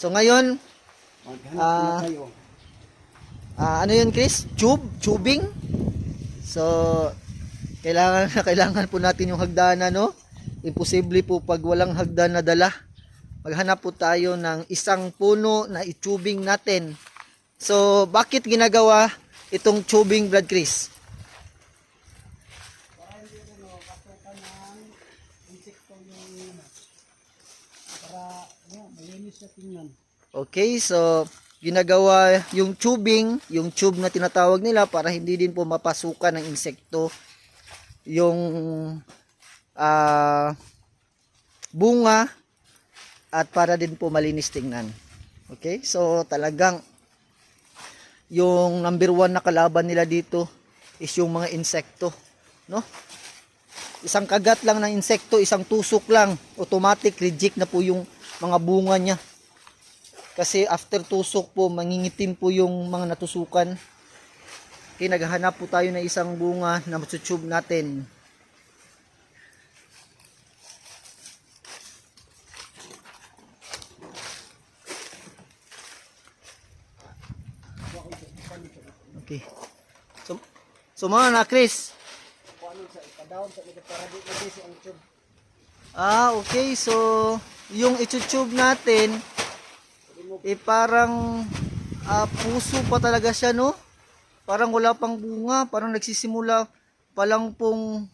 So ngayon, Maghanap Ah, na kayo. ano yun Chris? Tubing? So, kailangan po natin yung hagdanan, no? Imposible po pag walang hagdan na dala. Maghanap po tayo ng isang puno na itubing natin. So, bakit ginagawa itong tubing, Brad Chris? Para hindi pasukan ng insekto yung para malinis sa tingnan. Okay, so ginagawa yung tube na tinatawag nila para hindi din po mapasukan ng insekto yung bunga at para din po malinis tingnan. Okay, so talagang yung number 1 na kalaban nila dito is yung mga insekto, no? Isang kagat lang ng insekto, isang tusok lang, automatic reject na po yung mga bunga niya. Kasi after tusok po, mangingitim po yung mga natusukan. Okay, naghahanap po tayo ng isang bunga na matutube natin. Okay. So mga na, Chris. Kung ano sa ipadawon sa mga para di ang tube. Okay. So, yung itutube natin, parang puso pa talaga siya, no? Parang wala pang bunga, parang nagsisimula pa lang pong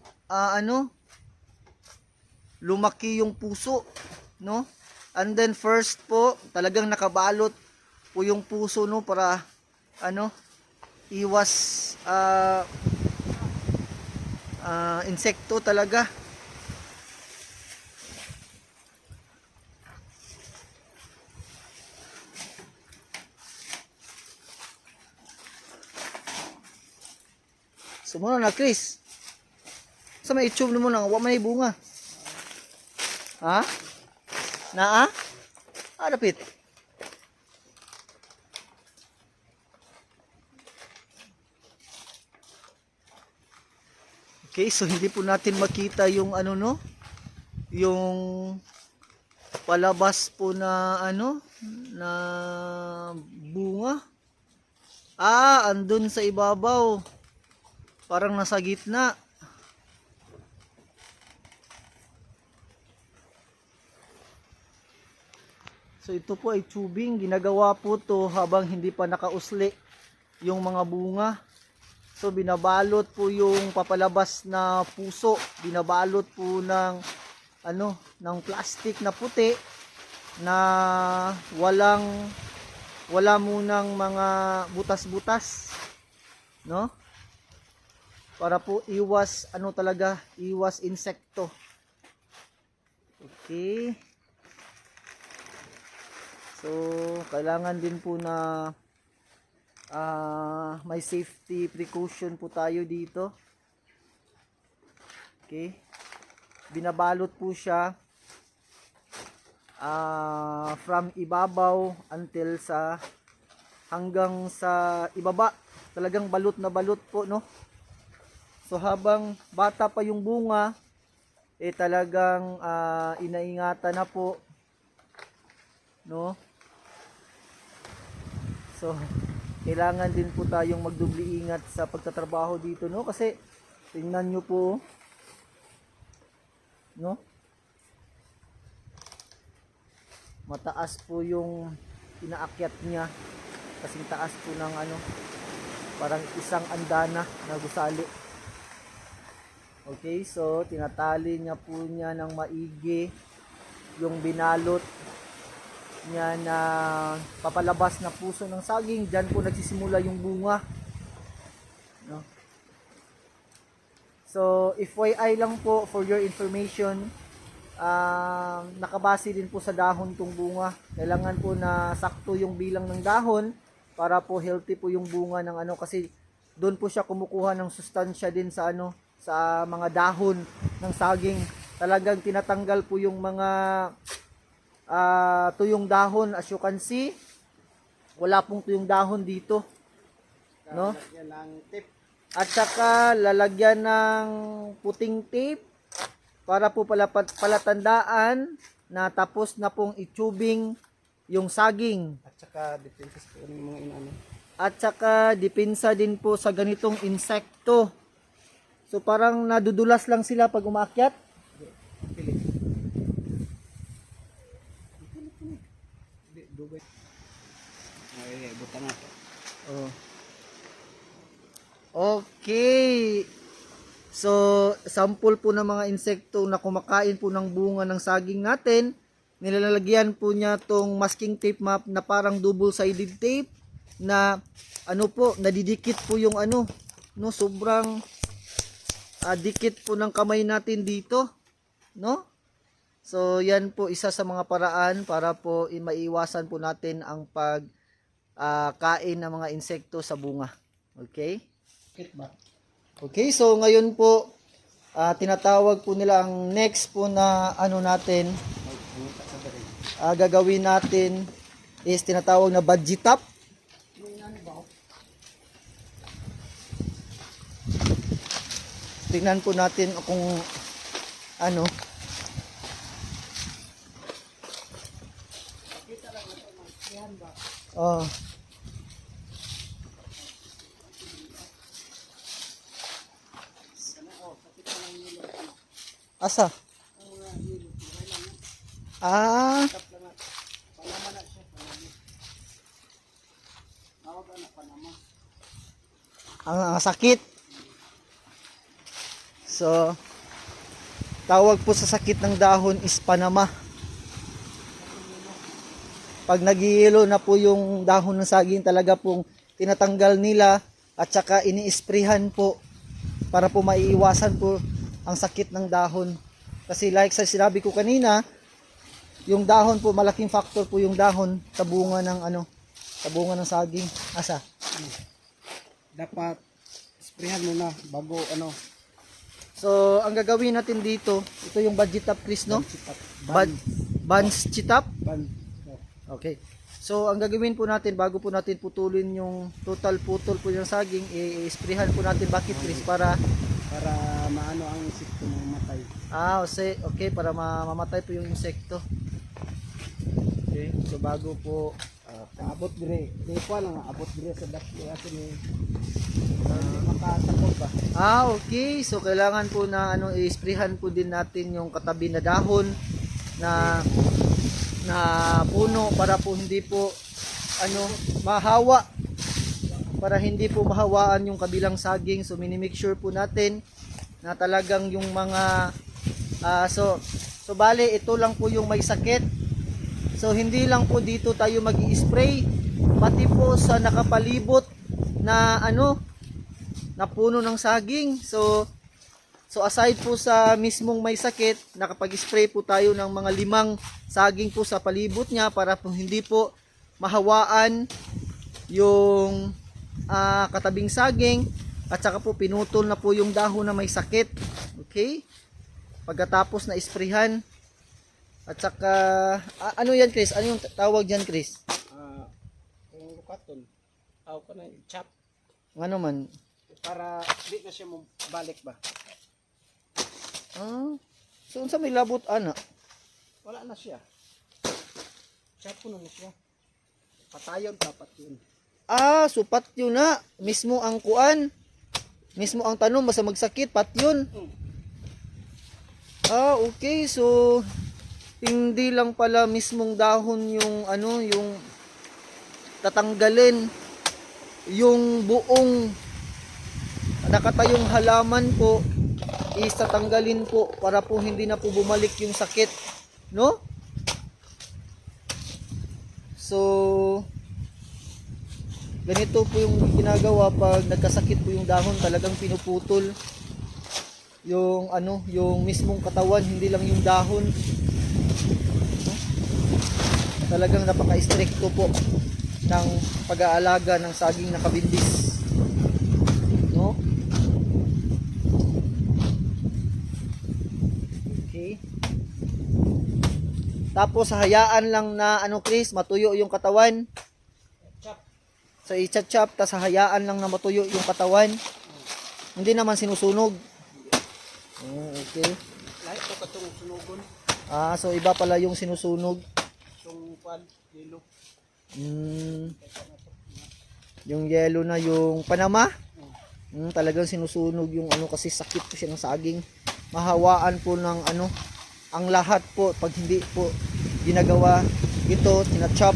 lumaki yung puso, no? And then first po, talagang nakabalot po yung puso, no, para iwas insekto talaga. So muna na Chris. Sa may itube mo na wa may bunga. Ha? Naa? Dapit. Okay, so hindi po natin makita yung yung palabas po na na bunga. Andun sa ibabaw. Parang nasa gitna. So ito po ay tubing. Ginagawa po to habang hindi pa nakausli yung mga bunga. So binabalot po yung papalabas na puso. Binabalot po ng ng plastic na puti na wala munang mga butas-butas, no? Para po iwas iwas insekto. Okay. So kailangan din po na may safety precaution po tayo dito. Okay. Binabalot po siya from ibabaw until hanggang sa ibaba. Talagang balot na balot po, no? So habang bata pa yung bunga, talagang inaingatan na po, no? So kailangan din po tayong magdubli ingat sa pagtatrabaho dito, no? Kasi tingnan nyo po, no? Mataas po yung inaakyat niya. Kasing taas po ng ano, parang isang andana na gusali. Okay, so tinatali niya po niya ng maigi yung binalot niya na papalabas na puso ng saging. Diyan po nagsisimula yung bunga. No? So, FYI lang po for your information, nakabase din po sa dahon tong bunga. Kailangan po na sakto yung bilang ng dahon para po healthy po yung bunga ng ano, kasi doon po siya kumukuha ng sustansya din sa ano, sa mga dahon ng saging. Talagang tinatanggal po yung mga tuyong dahon. As you can see, wala pong tuyong dahon dito, no? Yan ang tip. At saka lalagyan ng puting tape para po palatandaan na tapos na pong itubing yung saging. At saka depende sa kung mga inano. At saka depensa din po sa ganitong insekto. So parang nadudulas lang sila pag umaakyat. Pili. Dugay. Ay, buta na to. Oh. Okay. So, sample po ng mga insekto na kumakain po ng bunga ng saging natin. Nilalagyan po niya tong masking tape map na parang double-sided tape na ano po, nadidikit po yung ano, no, sobrang dikit po ng kamay natin dito, no? So, yan po isa sa mga paraan para po maiwasan po natin ang kain ng mga insekto sa bunga. Okay? Kit ba? Okay, so ngayon po tinatawag po nila ang next po na ano natin, gagawin natin is tinatawag na budgie top. Tingnan po natin kung ano. Oh. Asa? Ah. Ang sakit. So, tawag po sa sakit ng dahon is panama. Pag nagihilo na po yung dahon ng saging, talaga pong tinatanggal nila at saka ini-sprayhan po para po maiiwasan po ang sakit ng dahon. Kasi like sa sinabi ko kanina, yung dahon po, malaking factor po yung dahon sa bunga ng ano, sa bunga ng saging. Asa? Dapat sprayhan muna bago ano. So, ang gagawin natin dito, ito yung budgie top, Chris, no? Bunch top? Ban. Okay. So, ang gagawin po natin, bago po natin putulin yung total putol po yung saging, i-sprayhan po natin. Bakit, Chris? Para maano ang insekto mamatay. Okay, para mamamatay po yung insekto. Okay. So, bago po Abot dire. Di ko lang abot dire sa dakyo ato ni makasakop ba. Okay. So, kailangan po na i-sprayhan po din natin yung katabi na dahon na puno para po hindi po mahawa, para hindi po mahawaan yung kabilang saging. So minimake sure po natin na talagang yung mga so bale ito lang po yung may sakit. So hindi lang po dito tayo magi-spray, pati po sa nakapalibot na na puno ng saging. So aside po sa mismong may sakit, nakapag-spray po tayo ng mga 5 saging po sa palibot niya para po hindi po mahawaan yung katabing saging, at saka po pinutol na po yung dahon na may sakit. Okay? Pagkatapos na isprayhan. At saka ano yan, Chris? Ano yung tawag diyan, Chris? Yung lukaton. Aw ko na chop Ano man? para di na siya mo balik ba. So unsa may labot ana? Wala na siya. Chop ko na siya. Patayon dapat yun. Supat yun na. Mismo ang kuan. Mismo ang tanong, basta magsakit, pat yun. Okay. So, hindi lang pala mismong dahon yung ano, yung tatanggalin, yung buong nakatayong halaman po is tatanggalin po para po hindi na po bumalik yung sakit, no? So ganito po yung ginagawa pag nagkasakit po yung dahon, talagang pinuputol yung ano, yung mismong katawan, hindi lang yung dahon. No? Talagang napaka-stricto po ng pag-aalaga ng saging na kabindis. No? Okay. Tapos hayaan lang na ano, Chris, matuyo yung katawan. So i-chop, tas hayaan lang na matuyo yung katawan. Hindi naman sinusunog. Oh, okay. Lahat ito katong sunugon. So iba pala yung sinusunog. Itong pan, yelo. Yung yellow na yung Panama. Talagang sinusunog yung ano kasi sakit po siya ng saging. Mahawaan po ng ano, ang lahat po pag hindi po ginagawa ito, tina-chop.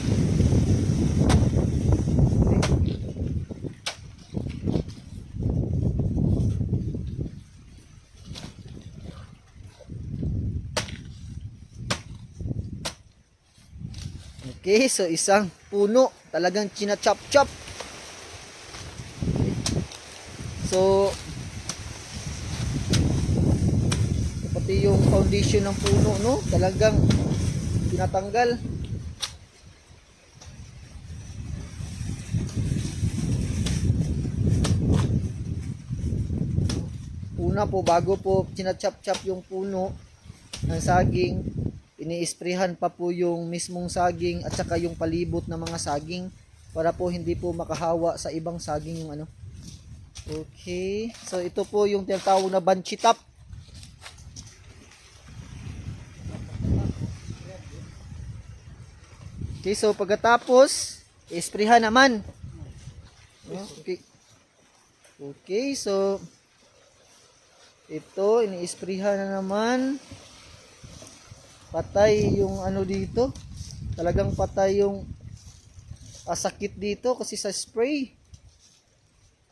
Okay, so isang puno talagang china-chop-chop. So pati yung foundation ng puno, no, talagang tinatanggal. Una po, bago po china-chop-chop yung puno ng saging, ini-sprayhan pa po yung mismong saging at saka yung palibot ng mga saging para po hindi po makahawa sa ibang saging yung ano. Okay, so ito po yung tinatawag na banshee top. Okay, so pagkatapos isprayhan naman. Okay. Okay, so ito ini-sprayhan na naman. Patay yung ano dito. Talagang patay yung sakit dito kasi sa spray.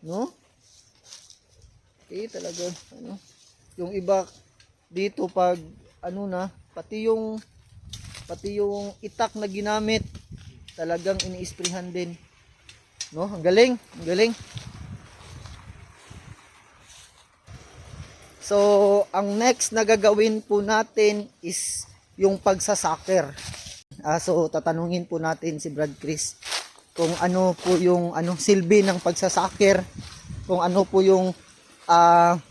No? Okay, talaga ano. Yung iba dito pag ano na, pati yung itak na ginamit talagang ini-sprayhan din. No? Ang galing, ang galing. So, ang next na gagawin po natin is yung pagsasaker. So tatanungin po natin si Brad Chris kung ano po yung ano silbi ng pagsasaker, kung ano po yung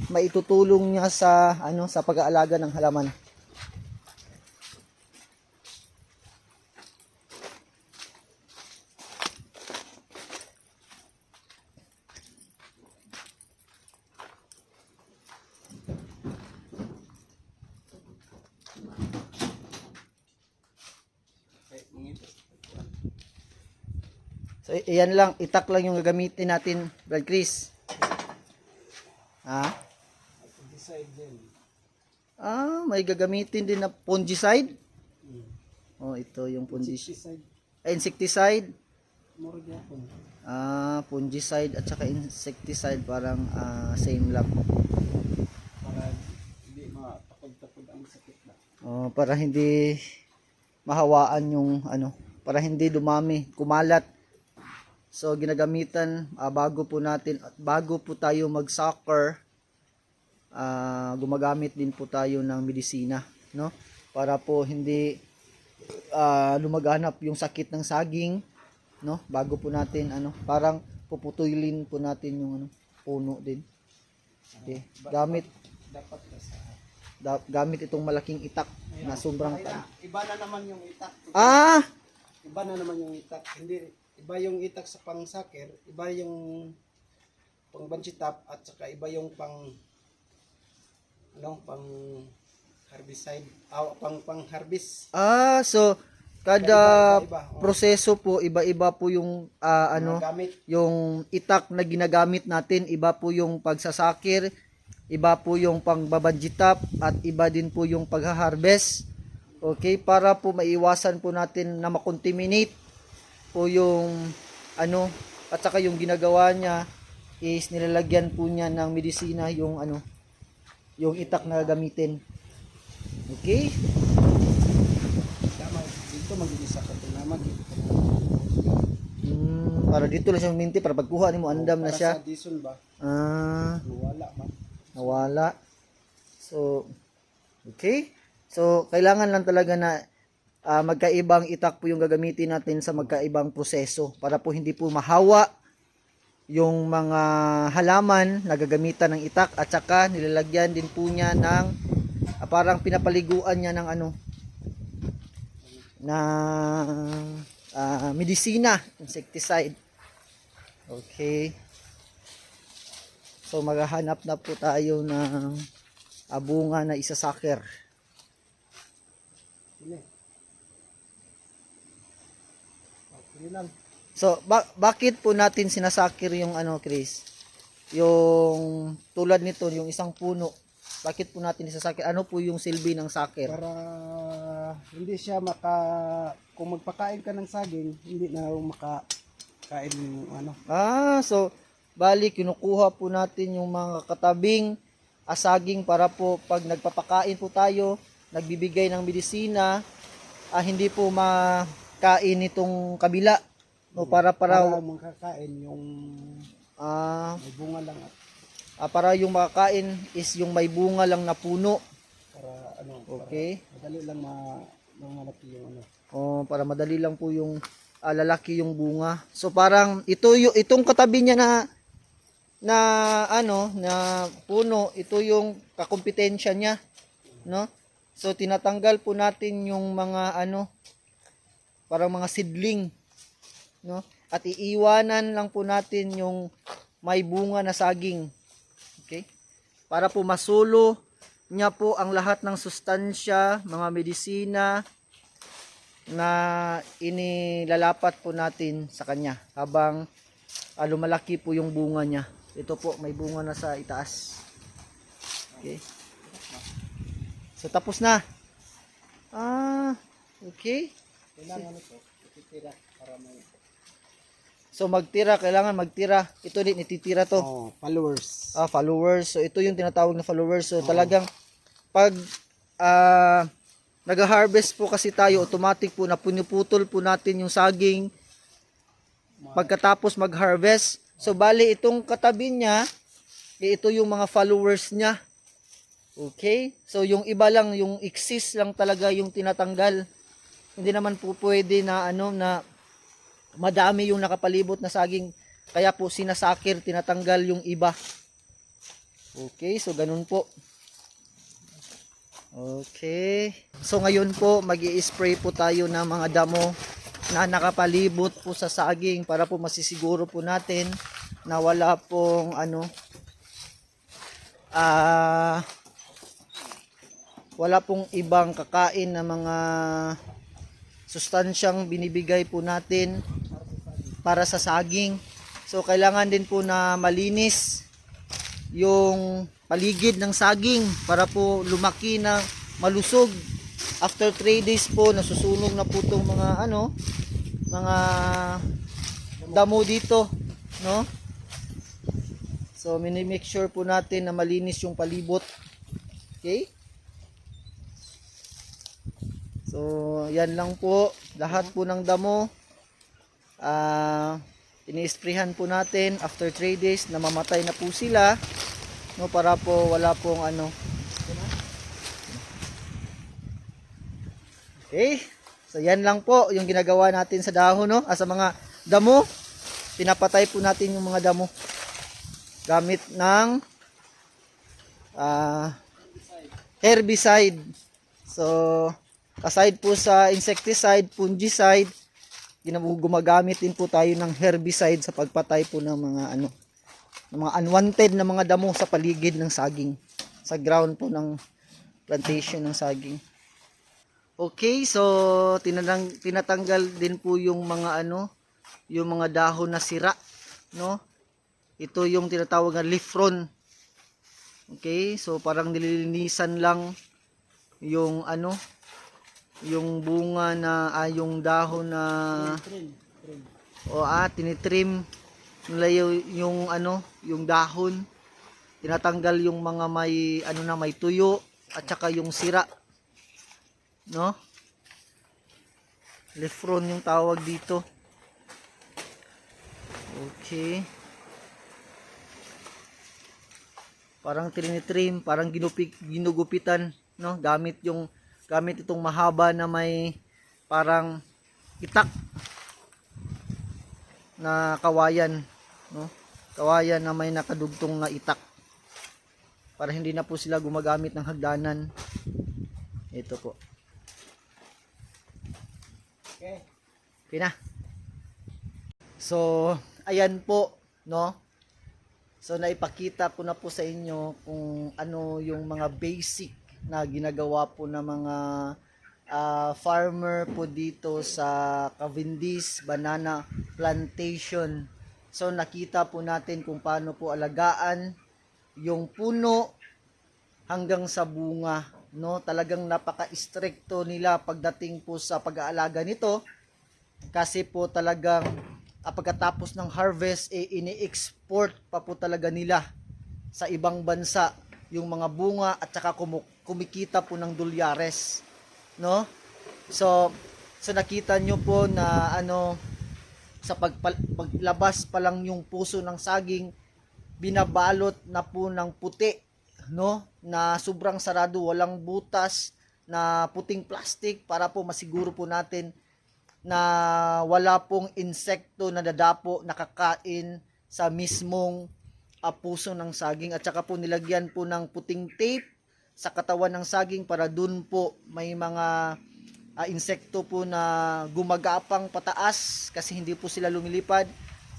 maitutulong niya sa ano sa pag-aalaga ng halaman. So, iyan lang, itak lang yung gagamitin natin, Brad Chris. Decide din. May gagamitin din na fungicide. Oh, ito yung Insecticide. Insecticide. Moro gyapon. Fungicide at saka insecticide parang same lang. Para hindi matapod-tapod ang sakit na. Para hindi mahawaan yung ano, para hindi dumami, kumalat. So ginagamitan bago po tayo mag-sucker, gumagamit din po tayo ng medisina, no? Para po hindi lumaganap yung sakit ng saging, no? Bago po natin ano, parang puputulin po natin yung ano, puno din. Okay. Gamit itong malaking itak na sobrang Iba na naman yung itak. Iba na naman yung itak. Hindi iba yung itak sa pang-saker, iba yung pang banshee top at saka iba yung pang herbicide, pang harvest. So kada Iba. proseso po iba-iba po yung Gamit. yung itak na ginagamit natin, iba po yung pagsasakir, iba po yung pangbabanjitap at iba din po yung pagha-harvest. Okay, para po maiwasan po natin na makontaminate po yung ano, at saka yung ginagawa niya is nilalagyan po niya ng medisina yung ano, yung itak na gamitin. Okay? Tama, dito mag-isa ka ito naman. Para dito lang siya minti para pagkuha nimo andam na siya. Para sa dison ba? Ah, Wala man. nawala. So, okay. So, kailangan lang talaga na magkaibang itak po yung gagamitin natin sa magkaibang proseso para po hindi po mahawa yung mga halaman na gagamitan ng itak at saka nilalagyan din po niya ng parang pinapaliguan niya ng ano na medisina, insecticide. Okay. So maghahanap na po tayo ng bunga na isasaker. Ini. Okay lang. So bakit po natin sinasakir yung ano, Chris? Yung tulad nito, yung isang puno. Bakit po natin isasakir? Ano po yung silbi ng sakir? Para hindi siya kung magpakain ka ng saging, hindi na makakain yung ano. So bali kinukuha po natin yung mga katabing saging para po pag nagpapakain po tayo, nagbibigay ng medisina, hindi po makain itong kabila. No, para makakain yung may bunga lang para yung makakain is yung may bunga lang na puno. para ano, Okay. para madali lang malaki yung ano. Para madali lang po yung lalaki yung bunga. So parang itong katabi niya na ano na puno, ito yung kakompetensya niya, no? So tinatanggal po natin yung mga ano parang mga seedling, no? At iiwanan lang po natin yung may bunga na saging. Okay? Para po masulo niya po ang lahat ng sustansya, mga medisina na inilalapat po natin sa kanya habang lumalaki po yung bunga niya. Ito po, may bunga na sa itaas. Okay. So tapos na. Okay. Kailangan ito, ititira para may So kailangan magtira. Ito din ititira to. followers. Followers. So ito yung tinatawag na followers. So talagang pag nag-harvest po kasi tayo, automatic po na pinuputol po natin yung saging pagkatapos mag-harvest. So bali itong katabi niya, ito yung mga followers niya. Okay? So yung iba lang, yung exist lang talaga yung tinatanggal. Hindi naman po pwede na ano na madami yung nakapalibot na saging, kaya po sinasakir, tinatanggal yung iba. Okay, so ganun po. Okay. So ngayon po magi-spray po tayo ng mga damo na nakapalibot po sa saging para po masisiguro po natin na wala pong ano wala pong ibang kakain na mga sustansyang binibigay po natin para sa saging. So kailangan din po na malinis yung paligid ng saging para po lumaki na malusog. After 3 days po nasusunog na po itong mga ano, mga damo dito, no? So mini-make sure po natin na malinis yung palibot. Okay? So, yan lang po. Lahat po ng damo. Ini-sprayhan po natin after 3 days na mamatay na po sila. No, para po wala pong ano. Okay? So, yan lang po yung ginagawa natin sa dahon, no? Sa mga damo. Pinapatay po natin yung mga damo. Gamit ng herbicide. So, aside po sa insecticide, fungicide, gumagamit din po tayo ng herbicide sa pagpatay po ng mga ano, ng mga unwanted na mga damo sa paligid ng saging, sa ground po ng plantation ng saging. Okay, so tinatanggal din po yung mga ano, yung mga dahon na sira, no? Ito yung tinatawag na leaf roll. Okay, so parang nililinisan lang yung ano, yung bunga na yung dahon na Trim. tinitrim nila yung ano, yung dahon. Tinatanggal yung mga may ano na may tuyo at saka yung sira, no? Leafron yung tawag dito. Okay. Parang trinitrim, parang ginugupitan, no? Gamit itong mahaba na may parang itak na kawayan, no? Kawayan na may nakadugtong na itak. Para hindi na po sila gumagamit ng hagdanan. Ito po. Okay. Okay na. So, ayan po, no? So, naipakita ko na po sa inyo kung ano yung mga basic na ginagawa po ng mga farmer po dito sa Cavendish Banana Plantation. So, nakita po natin kung paano po alagaan yung puno hanggang sa bunga, no? Talagang napaka-stricto nila pagdating po sa pag-aalaga nito kasi po talagang pagkatapos ng harvest ini-export pa po talaga nila sa ibang bansa yung mga bunga at saka kumikita po ng dolyares, no? So nakita nyo po na ano, sa paglabas pa lang yung puso ng saging, binabalot na po ng puti, no? Na sobrang sarado, walang butas, na puting plastic para po masiguro po natin na wala pong insekto na dadapo, nakakain sa mismong puso ng saging. At saka po nilagyan po ng puting tape sa katawan ng saging para dun po may mga insekto po na gumagapang pataas kasi hindi po sila lumilipad.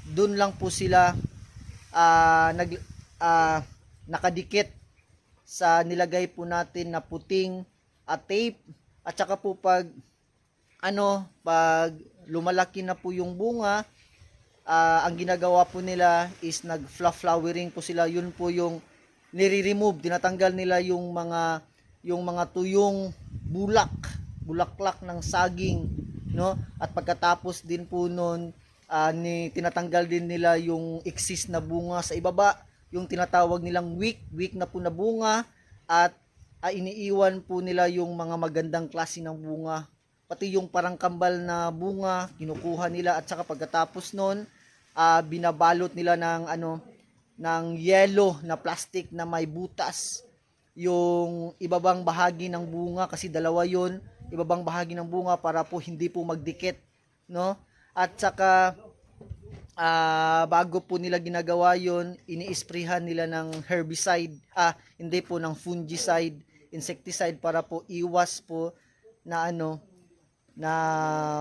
Dun lang po sila nakadikit sa nilagay po natin na puting tape. At saka po pag lumalaki na po yung bunga, ang ginagawa po nila is nag-flowering po sila. Yun po yung nire-remove, tinatanggal nila yung mga tuyong bulaklak ng saging, no? At pagkatapos din po noon, tinatanggal din nila yung excess na bunga sa ibaba, yung tinatawag nilang weak na po na bunga, at iniiwan po nila yung mga magandang klase ng bunga. Pati yung parang kambal na bunga, kinukuha nila, at saka pagkatapos noon, binabalot nila ng yellow na plastic na may butas yung ibabang bahagi ng bunga, kasi dalawa yon, ibabang bahagi ng bunga para po hindi po magdikit, no? At saka bago po nila ginagawa yon, ini-sprayhan nila ng herbicide, hindi po, ng fungicide, insecticide, para po iwas po na na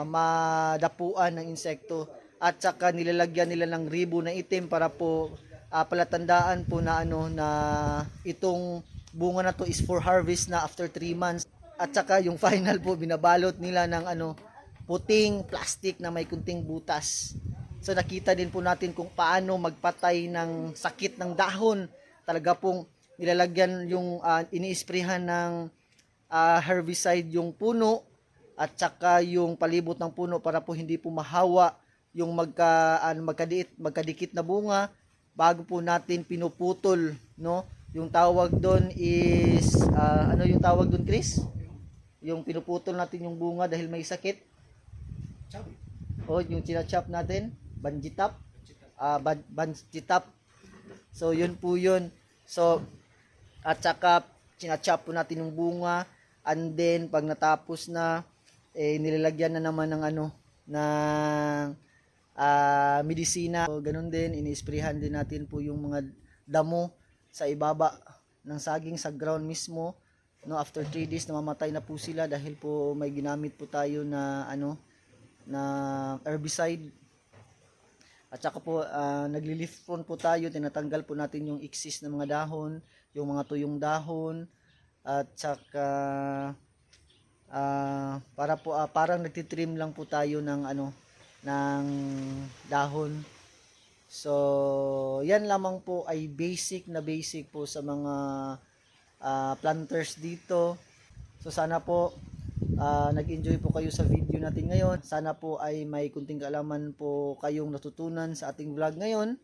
madapuan ng insekto. At saka nilalagyan nila ng ribo na itim para po palatandaan po na na itong bunga na to is for harvest na after 3 months. At saka yung final po, binabalot nila ng puting plastic na may kunting butas. So nakita din po natin kung paano magpatay ng sakit ng dahon. Talaga pong nilalagyan yung ini-sprayhan ng herbicide yung puno at saka yung palibot ng puno para po hindi po mahawa yung magkadikit na bunga bago po natin pinuputol, no? Yung tawag doon is ano yung tawag doon, Chris? Yung pinuputol natin yung bunga dahil may sakit. Yung china-chop natin, banjitap. Banjitap. So yun po yun. So at saka china-chop po natin yung bunga, and then pag natapos na, nilalagyan na naman ng ng medisina. So, ganun din, ini-sprayhan din natin po yung mga damo sa ibaba ng saging sa ground mismo, no? After 3 days namamatay na po sila dahil po may ginamit po tayo na na herbicide. At saka po nagli-leaf prune po tayo, tinatanggal po natin yung excess ng mga dahon, yung mga tuyong dahon, at saka para po parang nagtitrim lang po tayo ng ng dahon. So yan lamang po ay basic po sa mga planters dito. So sana po nag-enjoy po kayo sa video natin ngayon. Sana po ay may kunting kaalaman po kayong natutunan sa ating vlog ngayon.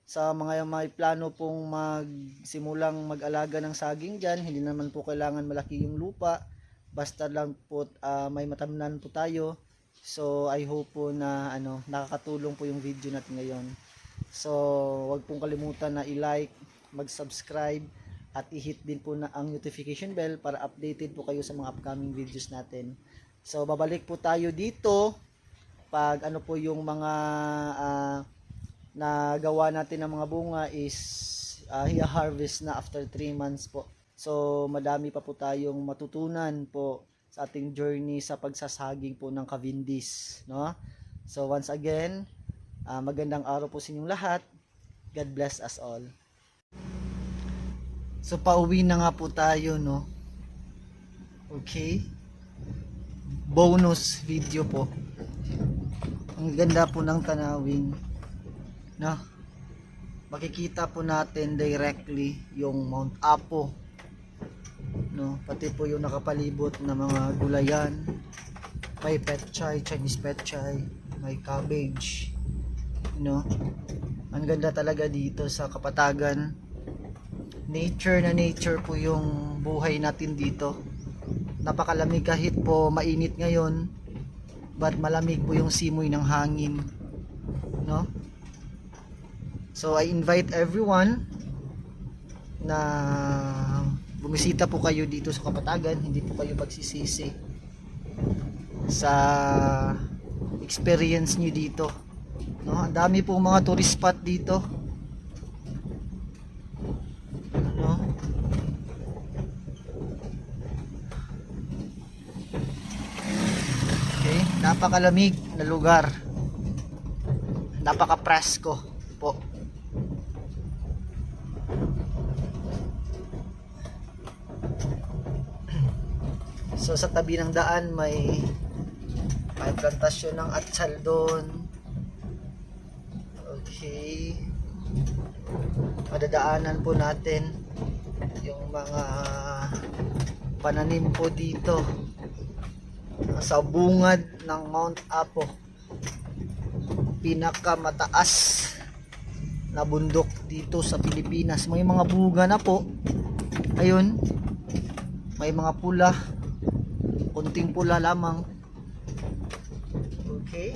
Sa mga may plano pong magsimulang mag-alaga ng saging dyan, hindi naman po kailangan malaki yung lupa. Basta lang po may matamnan po tayo. So I hope po na nakakatulong po yung video natin ngayon. So wag pong kalimutan na i-like, mag-subscribe, at i-hit din po na ang notification bell para updated po kayo sa mga upcoming videos natin. So babalik po tayo dito pag po yung mga nagawa natin ng mga bunga is i-harvest na after 3 months po. So madami pa po tayong matutunan po sa ating journey sa pagsasaging po ng Cavendish, no? So once again, magandang araw po sa inyong lahat. God bless us all. So pauwi na nga po tayo, no? Okay. Bonus video po. Ang ganda po ng tanawin, no? Makikita po natin directly yung Mount Apo, no? Pati po yung nakapalibot na mga gulayan. May petchay, Chinese petchay, may cabbage, no? Ang ganda talaga dito sa Kapatagan. Nature na nature po yung buhay natin dito. Napakalamig kahit po mainit ngayon, but malamig po yung simoy ng hangin, no? So I invite everyone na bumisita po kayo dito sa Kapatagan. Hindi po kayo magsisisi sa experience nyo dito, no? Ang dami pong mga tourist spot dito, no? Okay, napakalamig na lugar, napaka-presko po. So sa tabi ng daan may plantasyon ng atsal doon. Okay, madadaanan po natin yung mga pananim po dito sa bungad ng Mount Apo, pinakamataas na bundok dito sa Pilipinas. May mga buga na po, ayun, may mga pula, kunting pula lamang. Okay,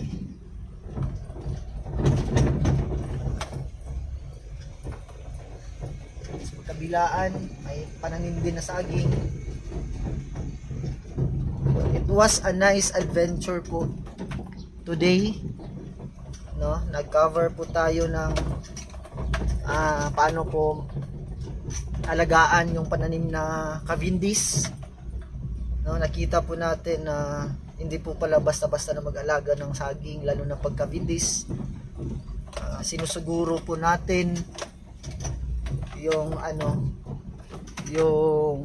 sa kabilaan may pananim din na saging. It was a nice adventure po today, no? Nag-cover po tayo ng paano po alagaan yung pananim na Cavendish, no? Nakita po natin na hindi po pala basta-basta na mag-alaga ng saging, lalo na pag Cavendish. Sinusuguro po natin yung yung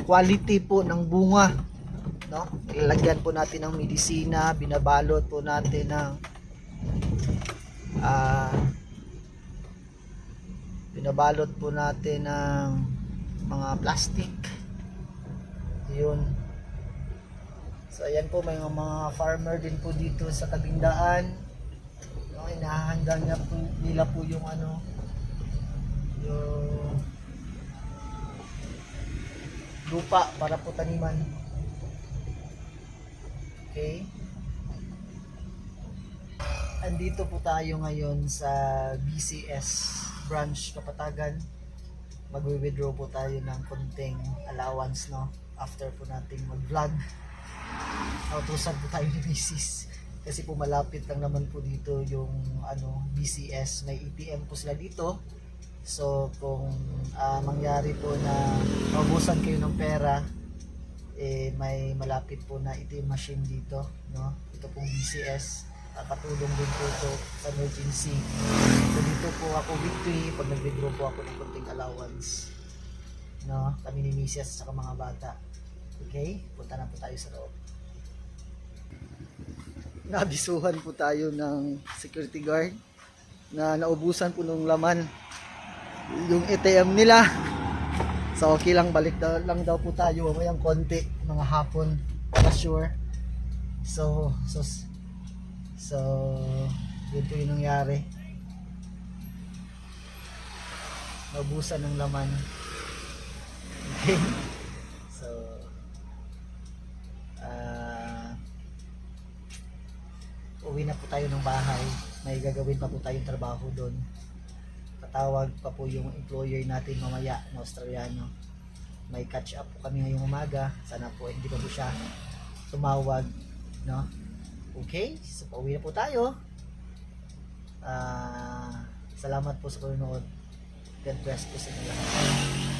quality po ng bunga, no? Ilalagyan po natin ng medisina, binabalot po natin ng binabalot po natin ng mga plastic, yun. So ayan po, may mga farmer din po dito sa tabing daan, no? Inahanda nila po yung yung lupa para po taniman. Okay, andito po tayo ngayon sa BCS branch Kapatagan. Magwi-withdraw po tayo ng konting allowance, no? After po nating mag-vlog, nautusan po tayo ni Mrs. kasi po malapit lang naman po dito yung BCS. May ATM po sila dito. So kung mangyari po na maubusan kayo ng pera, may malapit po na ATM machine dito, no? Ito pong BCS, katulong din po ito sa emergency. So dito po ako weekly pag nag-withdraw po ako ng konting allowance, no? Kami ni Mrs. at mga bata. Okay, punta na po tayo sa loob. Nabisuhan po tayo ng security guard na naubusan po ng laman yung ATM nila. So okay lang, balik lang daw po tayo mamayang konti, mga hapon, para sure. So yun po yung nangyari. Naubusan ng laman. Okay. So uwi na po tayo ng bahay. May gagawin pa po tayong trabaho doon. Tatawag pa po yung employer natin mamaya na Australiano. May catch up po kami ngayong umaga. Sana po hindi pa po siya tumawag, no? Okay, so pauwi na po tayo. Salamat po sa panonood. God bless po sa inyo lahat.